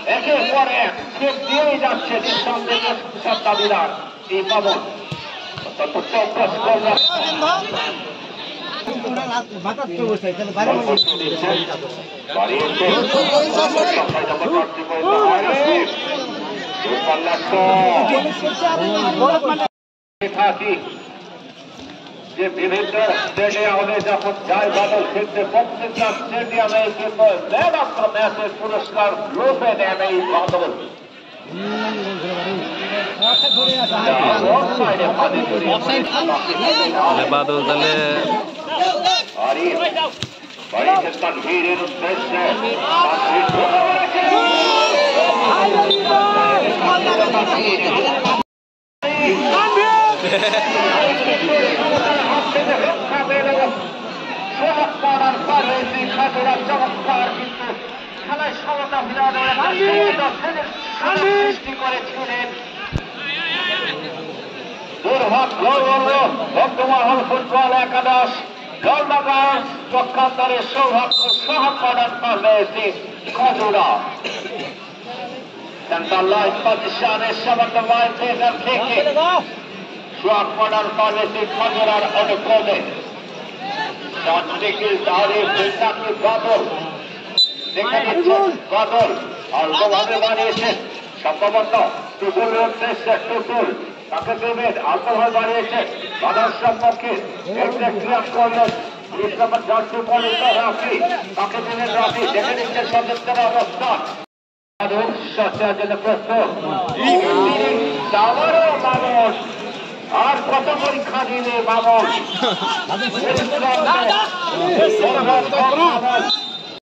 একের পর এক সেট দিয়েই যাচ্ছে নিঃসন্দেহে দাবিদার এই পাবন যে বিভিন্ন স্টেডিয়ামে যখন যায় বাদল খেলতে প্রত্যেকটা স্টেডিয়ামে কিন্তু ম্যান অফ দ্য ম্যাচের পুরস্কার রূপে নেন এই বাদল বাদল তাহলে তানভীরের উদ্দেশ্যে চমৎকার কিন্তু খেলায় সমতা সৃষ্টি করেছিলেন দুর্ভাগ্য বর্তমান ফুটবল একাদশ জলনগর পক্ষান্তরের সৌভাগ্য সহকরণ করবে খজুরা সেন্টার লাইন পজিশনের সমন্বয় থেকে সহকরণ করবে খজুরার অনুক্রমে বাদল দেখে নিচ্ছেন বাদল অল্পভাবে বানিয়েছেন সম্ভবত টুকুলের উদ্দেশ্যে টুকুল তাকে দেবেন অল্পভাবে বানিয়েছেন বাধার সম্পর্কে ক্রিয়া করলেন জার্সি পরিত রাখি তাকে দেবেন রাখি দেখে নিচ্ছেন সদস্যের অবস্থান মানুষ আর কত পরীক্ষা দিলে মানুষ